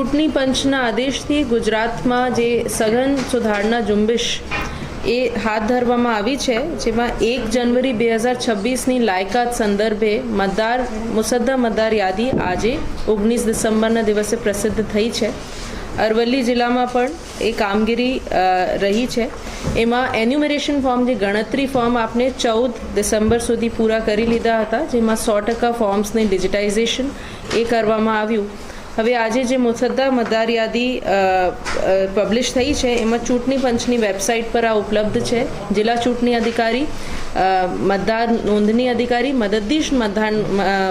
ચૂંટણી પંચના આદેશથી ગુજરાતમાં જે સઘન સુધારણા ઝુંબેશ એ હાથ ધરવામાં આવી છે, જેમાં 1 જનવરી 2026ની લાયકાત સંદર્ભે મુસદ્દા મતદાર યાદી આજે 19 ડિસેમ્બરના દિવસે પ્રસિદ્ધ થઈ છે. અરવલ્લી જિલ્લામાં પણ એ કામગીરી રહી છે. એમાં એન્યુમરેશન ફોર્મ, જે ગણતરી ફોર્મ આપણે 14 ડિસેમ્બર સુધી પૂરા કરી લીધા હતા, જેમાં 100% ફોર્મ્સને ડિજિટાઇઝેશન એ કરવામાં આવ્યું. હવે આજે જે મુસદ્દા મતદાર યાદી પબ્લિશ થઈ છે, એમાં ચૂંટણી પંચની વેબસાઇટ પર આ ઉપલબ્ધ છે. જિલ્લા ચૂંટણી અધિકારી, મતદાર નોંધણી અધિકારી, મદદનીશ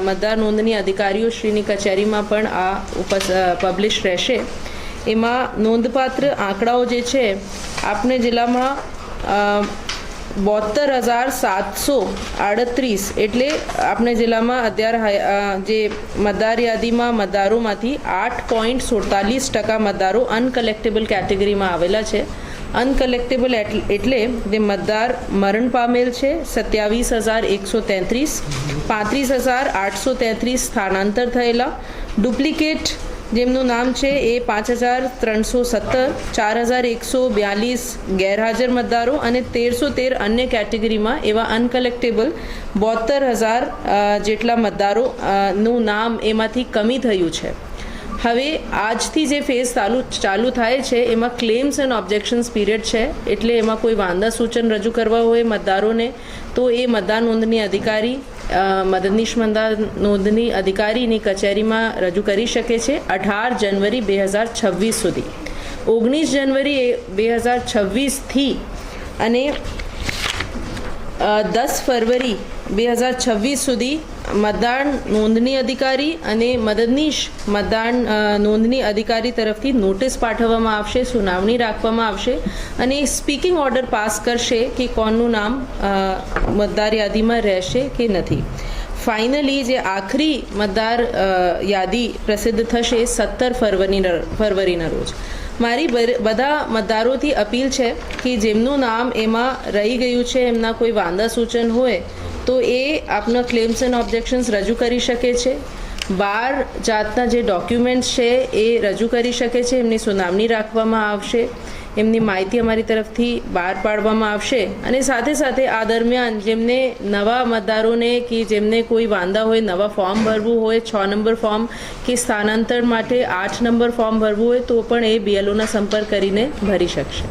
મતદાર નોંધણી અધિકારીઓ શ્રીની કચેરીમાં પણ આ પબ્લિશ રહેશે. એમાં નોંધપાત્ર આંકડાઓ જે છે, આપણે જિલ્લામાં 72,738 એટલે આપણે જિલ્લામાં અત્યારે જે મતદાર યાદીમાં મતદારોમાંથી 8.47% મતદારો અનકલેક્ટેબલ કેટેગરીમાં આવેલા છે. અનકલેક્ટેબલ એટલે જે મતદાર મરણ પામેલ છે 27,133, 35,833 સ્થાનાંતર થયેલા, ડુપ્લિકેટ જેમનું નામ છે એ 5,317, 4,142 ગેરહાજર મતદારો અને 1,313 અન્ય કેટેગરીમાં એવા અનકલેક્ટેબલ 72,000 જેટલા મતદારોનું નામ એમાંથી કમી થયું છે. હવે આજથી જે ફેઝ ચાલુ થાય છે, એમાં ક્લેમ્સ એન્ડ ઓબ્જેક્શન્સ પીરિયડ છે. એટલે એમાં કોઈ વાંધા સૂચન રજૂ કરવા હોય મતદારોને, તો એ મતદાર નોંધણી અધિકારી, મદદનીશ મતદાર નોંધણી અધિકારીની કચેરીમાં રજૂ કરી શકે છે 18 જનવરી 2026 સુધી. 19 જનવરી 2026થી અને 10 ફરવરી 2026 સુધી મતદાર નોંધણી અધિકારી અને મદદનીશ મતદાર નોંધણી અધિકારી તરફથી નોટિસ પાઠવવામાં આવશે, સુનાવણી રાખવામાં આવશે અને સ્પીકિંગ ઓર્ડર પાસ કરશે કે કોનું નામ મતદાર યાદીમાં રહેશે કે નથી. ફાઇનલી જે આખરી મતદાર યાદી પ્રસિદ્ધ થશે 17 ફરવરીના રોજ. મારી બધા મતદારોથી અપીલ છે કે જેમનું નામ એમાં રહી ગયું છે, એમના કોઈ વાંધા સૂચન હોય તો એ આપના ક્લેમ્સ એન્ડ ઓબ્જેક્શન્સ રજૂ કરી શકે છે. 12 જાતના જે ડોક્યુમેન્ટ્સ છે એ રજૂ કરી શકે છે. એમની સુનાવણી રાખવામાં આવશે, એમની માહિતી અમારી તરફથી બહાર પાડવામાં આવશે અને સાથે સાથે આ દરમિયાન જેમને નવા મતદારોને કે જેમને કોઈ વાંધા હોય, નવા ફોર્મ ભરવું હોય, 6 નંબર ફોર્મ કે સ્થાનાંતર માટે 8 નંબર ફોર્મ ભરવું હોય, તો પણ એ BLOના સંપર્ક કરીને ભરી શકશે.